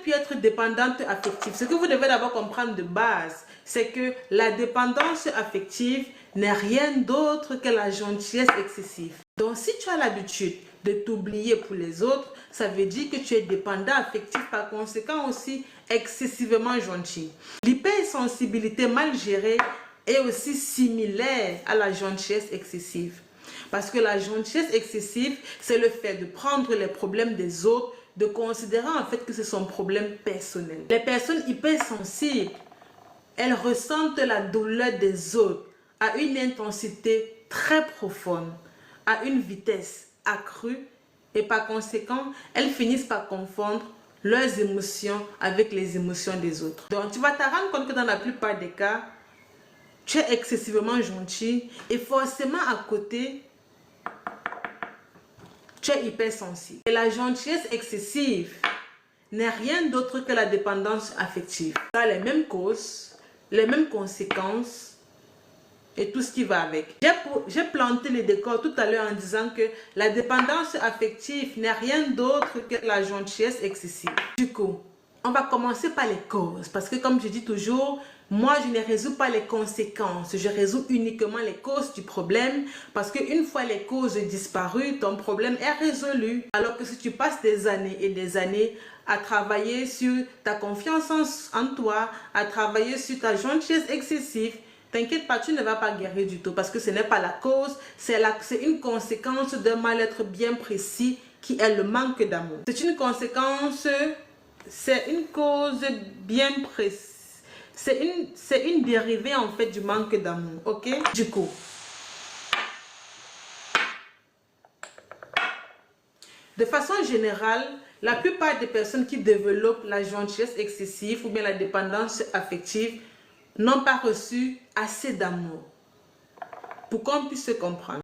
pu être dépendante affective? Ce que vous devez d'abord comprendre de base, c'est que la dépendance affective n'est rien d'autre que la gentillesse excessive. Donc, si tu as l'habitude de t'oublier pour les autres, ça veut dire que tu es dépendant affectif, par conséquent aussi excessivement gentil. L'hypersensibilité mal gérée est aussi similaire à la gentillesse excessive. Parce que la gentillesse excessive, c'est le fait de prendre les problèmes des autres, de considérer en fait que c'est son problème personnel. Les personnes hypersensibles, elles ressentent la douleur des autres à une intensité très profonde, à une vitesse accrue, et par conséquent, elles finissent par confondre leurs émotions avec les émotions des autres. Donc, tu vas te rendre compte que dans la plupart des cas, tu es excessivement gentil et forcément à côté, tu es hypersensible. Et la gentillesse excessive n'est rien d'autre que la dépendance affective. Ça a les mêmes causes, les mêmes conséquences et tout ce qui va avec. J'ai planté le décor tout à l'heure en disant que la dépendance affective n'est rien d'autre que la gentillesse excessive. Du coup, on va commencer par les causes parce que comme je dis toujours, moi je ne résous pas les conséquences, je résous uniquement les causes du problème parce qu'une fois les causes disparues, ton problème est résolu. Alors que si tu passes des années et des années à travailler sur ta confiance en toi, à travailler sur ta gentillesse excessive, t'inquiète pas, tu ne vas pas guérir du tout parce que ce n'est pas la cause, c'est une conséquence d'un mal-être bien précis qui est le manque d'amour. C'est une conséquence, c'est une cause bien précise, c'est une dérivée en fait du manque d'amour, ok? Du coup, de façon générale, la plupart des personnes qui développent la gentillesse excessive ou bien la dépendance affective n'ont pas reçu assez d'amour pour qu'on puisse se comprendre.